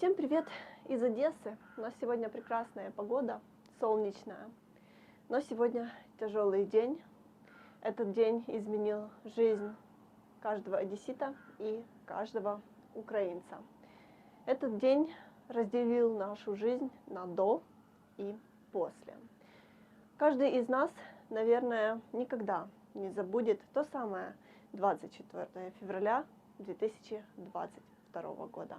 Всем привет из Одессы. У нас сегодня прекрасная погода, солнечная. Но сегодня тяжелый день. Этот день изменил жизнь каждого одессита и каждого украинца. Этот день разделил нашу жизнь на до и после. Каждый из нас, наверное, никогда не забудет то самое 24 февраля 2022 года.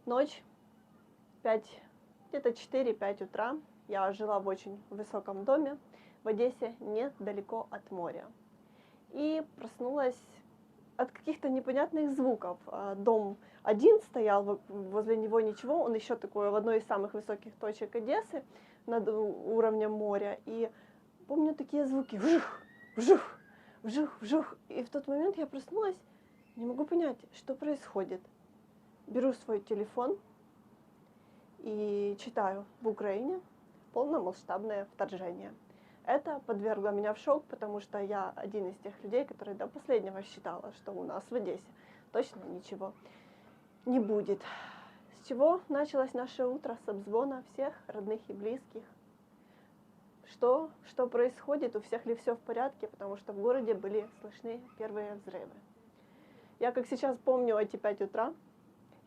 Ночь, где-то 4-5 утра. Я жила в очень высоком доме в Одессе, недалеко от моря. И проснулась от каких-то непонятных звуков. Дом один стоял, возле него ничего, он еще такой в одной из самых высоких точек Одессы, над уровнем моря. И помню такие звуки: вжух, вжух, вжух, вжух. И в тот момент я проснулась, не могу понять, что происходит. Беру свой телефон и читаю: в Украине полномасштабное вторжение. Это подвергло меня в шок, потому что я один из тех людей, которые до последнего считала, что у нас в Одессе точно ничего не будет. С чего началось наше утро? С обзвона всех родных и близких. Что происходит, у всех ли все в порядке, потому что в городе были слышны первые взрывы. Я как сейчас помню эти 5 утра.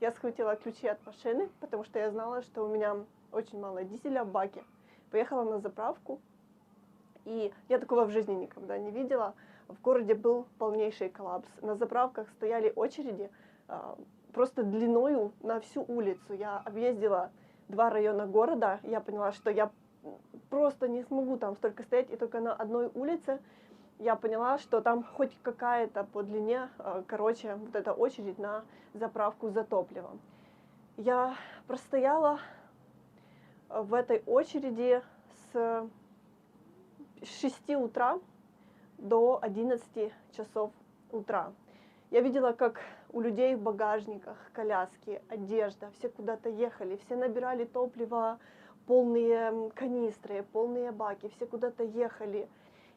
Я схватила ключи от машины, потому что я знала, что у меня очень мало дизеля в баке. Поехала на заправку, и я такого в жизни никогда не видела. В городе был полнейший коллапс. На заправках стояли очереди просто длиною на всю улицу. Я объездила 2 района города, я поняла, что я просто не смогу там столько стоять, и только на одной улице я поняла, что там хоть какая-то по длине, короче, вот эта очередь на заправку за топливом. Я простояла в этой очереди с 6 утра до 11 часов утра. Я видела, как у людей в багажниках коляски, одежда, все куда-то ехали, все набирали топливо, полные канистры, полные баки, все куда-то ехали.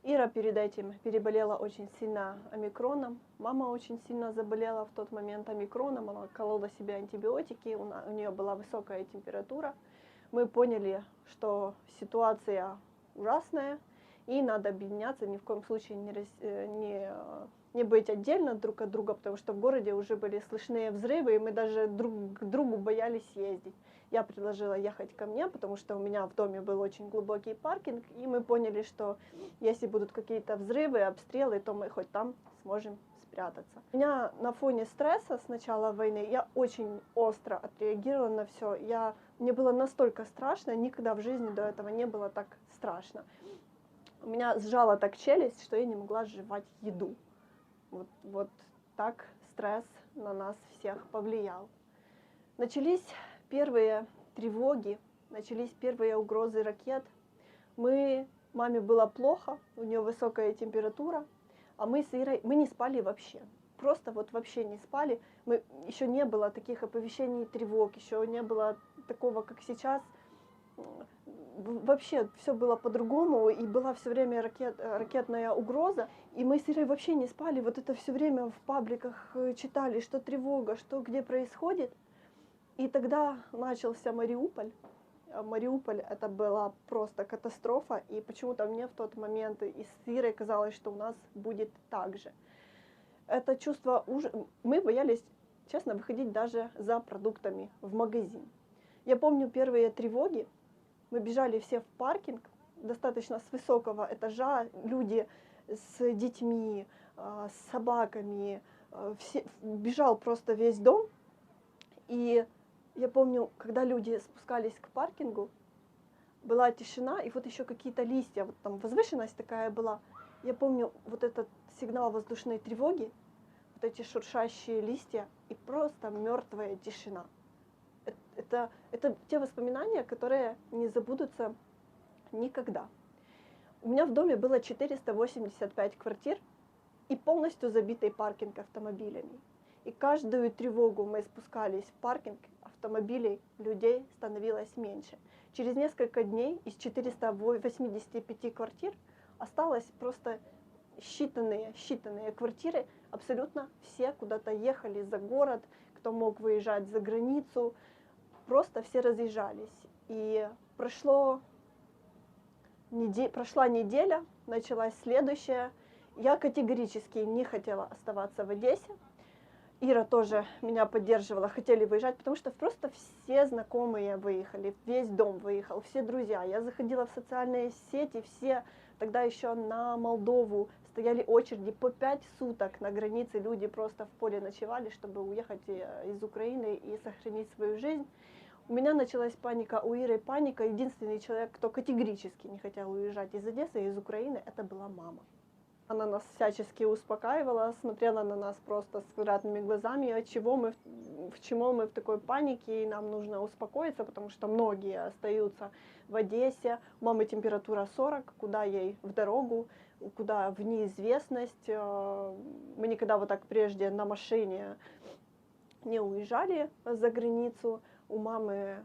Ира перед этим переболела очень сильно омикроном. Мама очень сильно заболела в тот момент омикроном. Она колола себе антибиотики, у нее была высокая температура. Мы поняли, что ситуация ужасная, и надо объединяться, ни в коем случае не быть отдельно друг от друга, потому что в городе уже были слышны взрывы, и мы даже друг к другу боялись ездить. Я предложила ехать ко мне, потому что у меня в доме был очень глубокий паркинг, и мы поняли, что если будут какие-то взрывы, обстрелы, то мы хоть там сможем спрятаться. У меня на фоне стресса с начала войны я очень остро отреагировала на все. Мне было настолько страшно, никогда в жизни до этого не было так страшно. У меня сжала так челюсть, что я не могла жевать еду. Вот так стресс на нас всех повлиял. Начались первые тревоги, начались первые угрозы ракет. Маме было плохо, у нее высокая температура, а мы с Ирой, мы не спали вообще. Просто вот вообще не спали. Еще не было таких оповещений тревог, еще не было такого, как сейчас. Вообще все было по-другому, и была все время ракетная угроза, и мы с Ирой вообще не спали. Вот это все время в пабликах читали, что тревога, что где происходит. И тогда начался Мариуполь. Мариуполь — это была просто катастрофа, и почему-то мне в тот момент и с Ирой казалось, что у нас будет так же. Это чувство мы боялись, честно, выходить даже за продуктами в магазин. Я помню первые тревоги. Мы бежали все в паркинг, достаточно с высокого этажа, люди с детьми, с собаками, бежал просто весь дом. И я помню, когда люди спускались к паркингу, была тишина, и вот еще какие-то листья, вот там возвышенность такая была. Я помню вот этот сигнал воздушной тревоги, вот эти шуршащие листья, и просто мертвая тишина. Это те воспоминания, которые не забудутся никогда. У меня в доме было 485 квартир и полностью забитый паркинг автомобилями. И каждую тревогу мы спускались в паркинг, автомобилей, людей становилось меньше. Через несколько дней из 485 квартир осталось просто считанные квартиры. Абсолютно все куда-то ехали за город, кто мог выезжать за границу, просто все разъезжались. И прошла неделя, началась следующая. Я категорически не хотела оставаться в Одессе. Ира тоже меня поддерживала, хотели выезжать, потому что просто все знакомые выехали, весь дом выехал, все друзья. Я заходила в социальные сети, все тогда еще на Молдову стояли очереди по 5 суток на границе, люди просто в поле ночевали, чтобы уехать из Украины и сохранить свою жизнь. У меня началась паника, у Иры паника. Единственный человек, кто категорически не хотел уезжать из Одессы, из Украины, это была мама. Она нас всячески успокаивала, смотрела на нас просто с квадратными глазами, почему мы в такой панике, и нам нужно успокоиться, потому что многие остаются в Одессе. У мамы температура 40, куда ей в дорогу, куда в неизвестность. Мы никогда вот так прежде на машине не уезжали за границу. У мамы,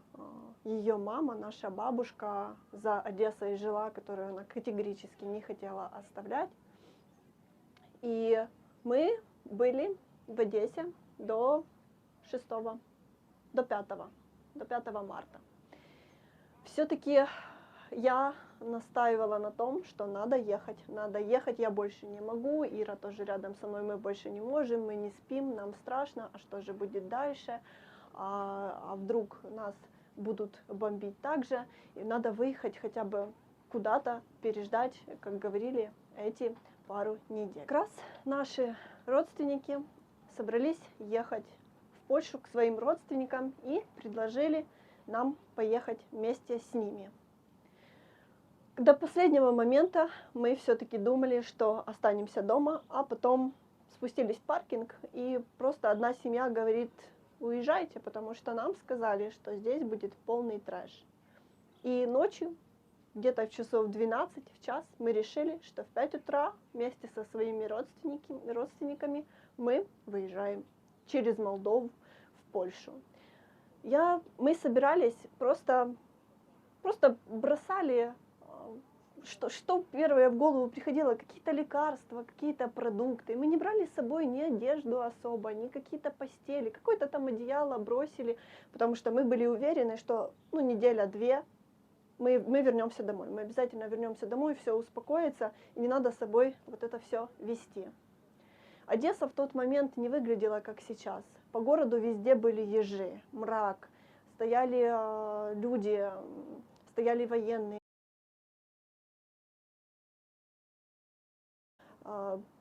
ее мама, наша бабушка, за Одессой жила, которую она категорически не хотела оставлять. И мы были в Одессе до 5 марта. Все-таки я настаивала на том, что надо ехать, я больше не могу, Ира тоже рядом со мной, мы больше не можем, мы не спим, нам страшно, а что же будет дальше, а вдруг нас будут бомбить также, и надо выехать хотя бы куда-то, переждать, как говорили, эти пару недель. Как раз наши родственники собрались ехать в Польшу к своим родственникам и предложили нам поехать вместе с ними. До последнего момента мы все-таки думали, что останемся дома, а потом спустились в паркинг, и просто одна семья говорит: уезжайте, потому что нам сказали, что здесь будет полный трэш. И ночью, где-то в часов 12, в час, мы решили, что в 5 утра вместе со своими родственниками мы выезжаем через Молдову в Польшу. Мы собирались, просто бросали, что первое в голову приходило, какие-то лекарства, какие-то продукты. Мы не брали с собой ни одежду особо, ни какие-то постели, какое-то там одеяло бросили, потому что мы были уверены, что неделя-две мы вернемся домой. Мы обязательно вернемся домой, все успокоится, и не надо с собой вот это все вести. Одесса в тот момент не выглядела как сейчас. По городу везде были ежи, мрак, стояли люди, стояли военные.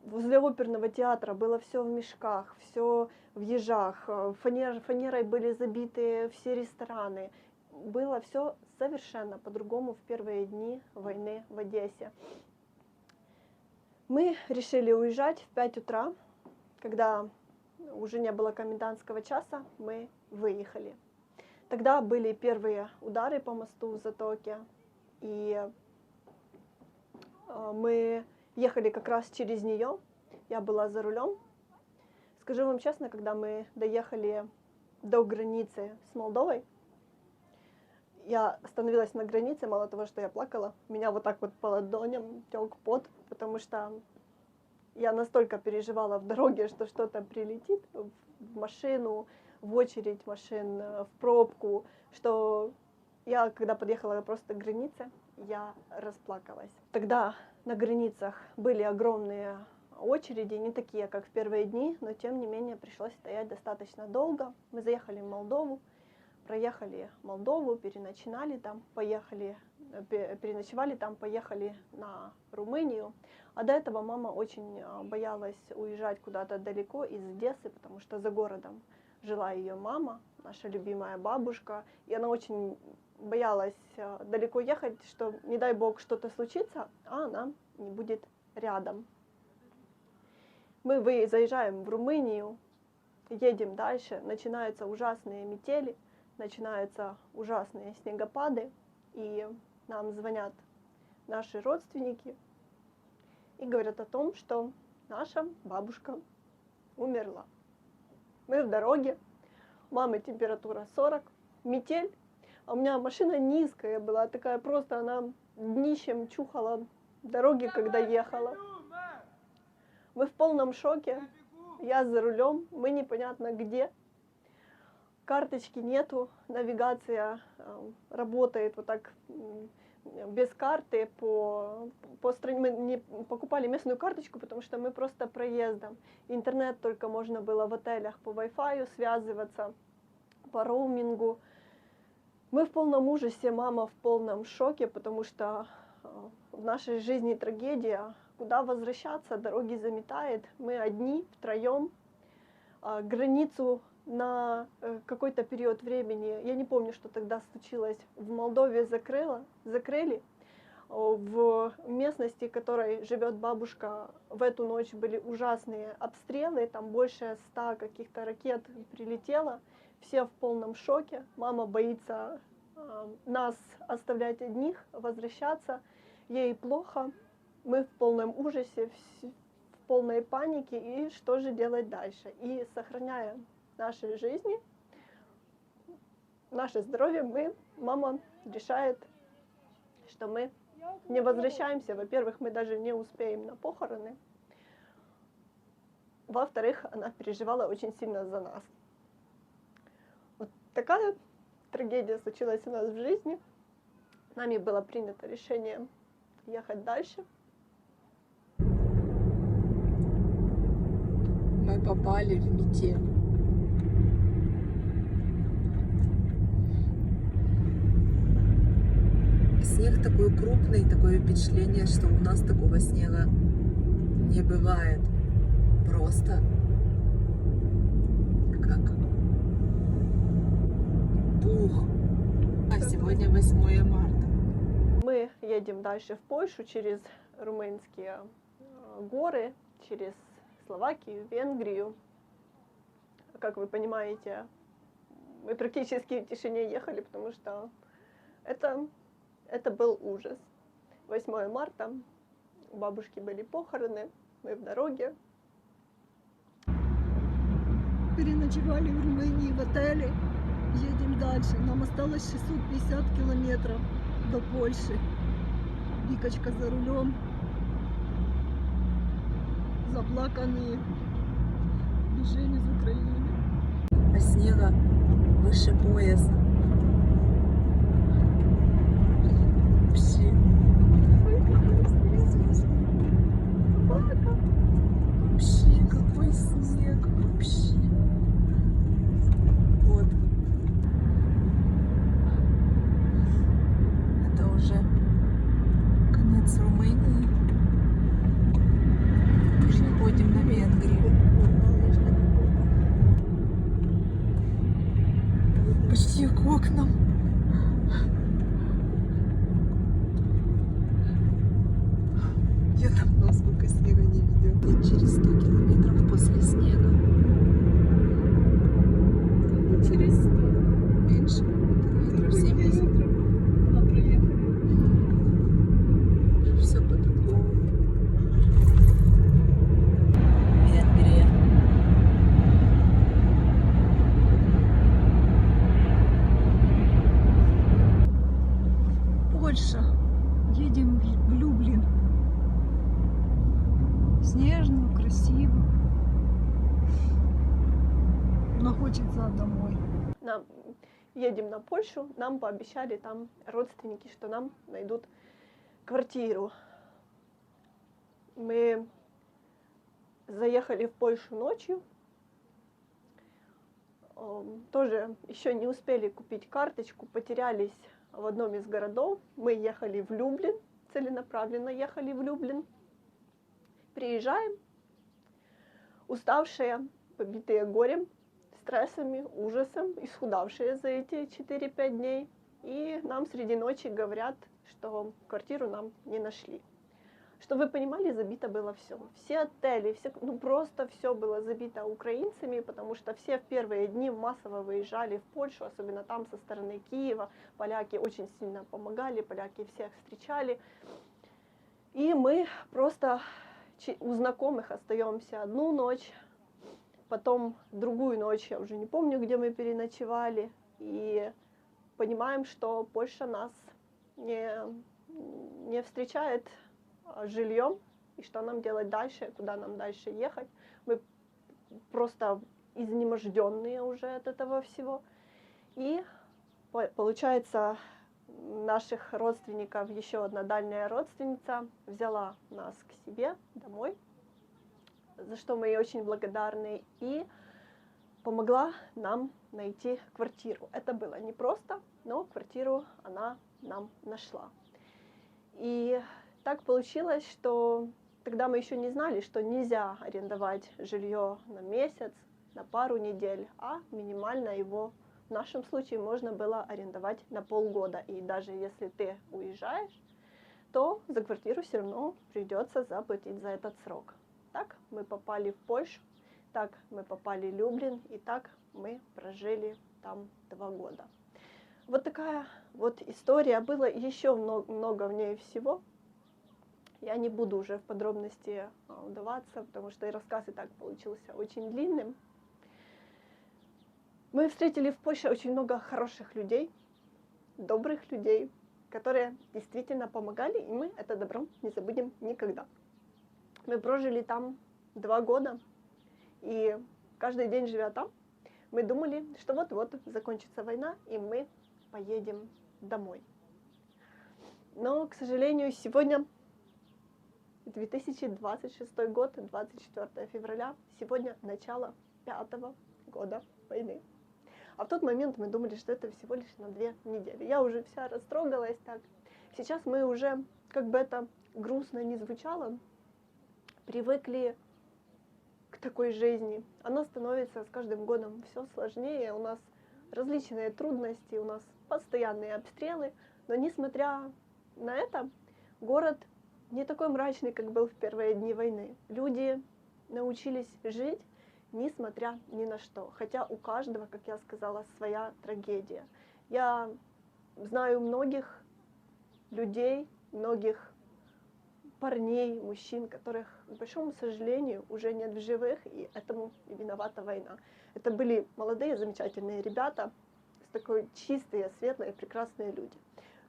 Возле оперного театра было все в мешках, все в ежах, фанерой были забиты все рестораны. Было все совершенно по-другому в первые дни войны в Одессе. Мы решили уезжать в 5 утра, когда уже не было комендантского часа, мы выехали. Тогда были первые удары по мосту в Затоке, и мы ехали как раз через нее, я была за рулем. Скажу вам честно, когда мы доехали до границы с Молдовой, я остановилась на границе, мало того, что я плакала, у меня вот так вот по ладоням тек пот, потому что я настолько переживала в дороге, что что-то прилетит в машину, в очередь машин, в пробку, что я, когда подъехала просто к границе, я расплакалась. Тогда на границах были огромные очереди, не такие, как в первые дни, но тем не менее пришлось стоять достаточно долго. Мы заехали в Молдову, проехали Молдову, переночевали там, поехали на Румынию. А до этого мама очень боялась уезжать куда-то далеко из Одессы, потому что за городом жила ее мама, наша любимая бабушка, и она очень боялась далеко ехать, что, не дай бог, что-то случится, а она не будет рядом. Мы заезжаем в Румынию, едем дальше, начинаются ужасные метели, начинаются ужасные снегопады, и нам звонят наши родственники и говорят о том, что наша бабушка умерла. Мы в дороге, у мамы температура 40, метель, а у меня машина низкая была, такая просто, она днищем чухала дороги, когда ехала. Мы в полном шоке, я за рулем, мы непонятно где. карточки нету, навигация работает вот так без карты по стране. Мы не покупали местную карточку, потому что мы просто проездом. Интернет только можно было в отелях по Wi-Fi связываться, по роумингу. Мы в полном ужасе, мама в полном шоке, потому что в нашей жизни трагедия. Куда возвращаться, дороги заметает. Мы одни, втроем. Границу на какой-то период времени, я не помню, что тогда случилось, в Молдове закрыли. В местности, в которой живет бабушка, в эту ночь были ужасные обстрелы, там больше 100 каких-то ракет прилетело, все в полном шоке, мама боится нас оставлять одних, возвращаться, ей плохо, мы в полном ужасе, в полной панике, и что же делать дальше? И сохраняя нашей жизни, наше здоровье, мама решает, что мы не возвращаемся. Во-первых, мы даже не успеем на похороны. Во-вторых, она переживала очень сильно за нас. Вот такая трагедия случилась у нас в жизни. Нами было принято решение ехать дальше. Мы попали в метель. Снег такой крупный, такое впечатление, что у нас такого снега не бывает. Просто как пух. А сегодня 8 марта. Мы едем дальше в Польшу через румынские горы, через Словакию, Венгрию. Как вы понимаете, мы практически в тишине ехали, потому что это был ужас. 8 марта, у бабушки были похороны, мы в дороге. Переночевали в Румынии в отеле, едем дальше. Нам осталось 650 километров до Польши. Викочка за рулем, заплаканные, бежим из Украины. А снега выше пояса. Вообще. Вообще, какой снег. Вообще. Вот. Это уже конец Румынии. Уже ходим на Венгрию. Почти к окнам. Я давно сколько снега не видела. И через 100 километров после снега. Через 100. Меньше. Километров 70. А проехали. Все по-другому. Венгрия. Польша. Едем в Люблин. Снежно, красиво. Но хочется домой. Едем на Польшу, нам пообещали там родственники, что нам найдут квартиру. Мы заехали в Польшу ночью, тоже еще не успели купить карточку, потерялись в одном из городов. Мы ехали в Люблин, целенаправленно ехали в Люблин. Приезжаем, уставшие, побитые горем, стрессами, ужасом, исхудавшие за эти 4-5 дней. И нам среди ночи говорят, что квартиру нам не нашли. Чтобы вы понимали, забито было все. Все отели, просто все было забито украинцами, потому что все в первые дни массово выезжали в Польшу, особенно там со стороны Киева. Поляки очень сильно помогали, поляки всех встречали. И мы просто у знакомых остаемся одну ночь, потом другую ночь, я уже не помню, где мы переночевали, и понимаем, что Польша нас не встречает жильем, и что нам делать дальше, куда нам дальше ехать. Мы просто изнеможденные уже от этого всего. И получается, наших родственников еще одна дальняя родственница взяла нас к себе домой, за что мы ей очень благодарны, и помогла нам найти квартиру. Это было непросто, но квартиру она нам нашла. И так получилось, что тогда мы еще не знали, что нельзя арендовать жилье на месяц, на пару недель, а минимально его в нашем случае можно было арендовать на полгода. И даже если ты уезжаешь, то за квартиру все равно придется заплатить за этот срок. Так мы попали в Польшу, так мы попали в Люблин, и так мы прожили там 2 года. Вот такая вот история. Было еще много в ней всего. Я не буду уже в подробности вдаваться, потому что и рассказ и так получился очень длинным. Мы встретили в Польше очень много хороших людей, добрых людей, которые действительно помогали, и мы это добро не забудем никогда. Мы прожили там 2 года, и каждый день, живя там, мы думали, что вот-вот закончится война, и мы поедем домой. Но, к сожалению, сегодня 2026 год, 24 февраля, сегодня начало 5-го года войны. А в тот момент мы думали, что это всего лишь на 2 недели. Я уже вся растрогалась так. Сейчас мы уже, как бы это грустно ни звучало, привыкли к такой жизни. Она становится с каждым годом все сложнее. У нас различные трудности, у нас постоянные обстрелы. Но несмотря на это, город не такой мрачный, как был в первые дни войны. Люди научились жить, несмотря ни на что. Хотя у каждого, как я сказала, своя трагедия. Я знаю многих людей, многих парней, мужчин, которых, к большому сожалению, уже нет в живых, и этому и виновата война. Это были молодые, замечательные ребята, с такой чистые, светлые, прекрасные люди.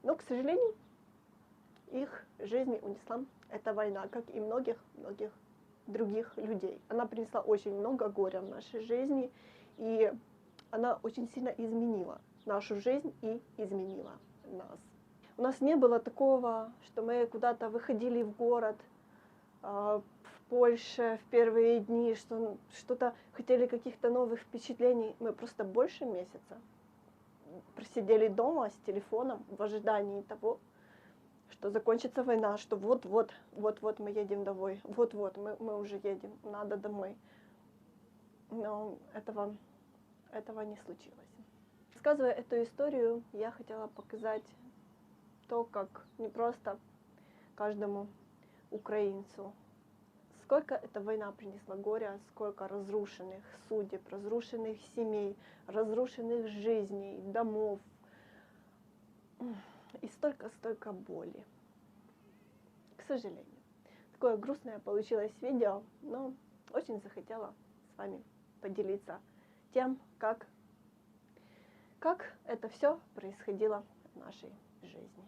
Но, к сожалению, их жизни унесла эта война, как и многих-многих других людей. Она принесла очень много горя в нашей жизни, и она очень сильно изменила нашу жизнь и изменила нас. У нас не было такого, что мы куда-то выходили в город, в Польше в первые дни, что что-то хотели, каких-то новых впечатлений. Мы просто больше месяца просидели дома с телефоном в ожидании того, что закончится война, что вот-вот мы едем домой, вот-вот мы уже едем, надо домой. Но этого не случилось. Рассказывая эту историю, я хотела показать то, как не просто каждому украинцу, сколько эта война принесла горя, сколько разрушенных судеб, разрушенных семей, разрушенных жизней, домов, и столько боли. К сожалению. Такое грустное получилось видео, но очень захотела с вами поделиться тем, как это все происходило в нашей жизни.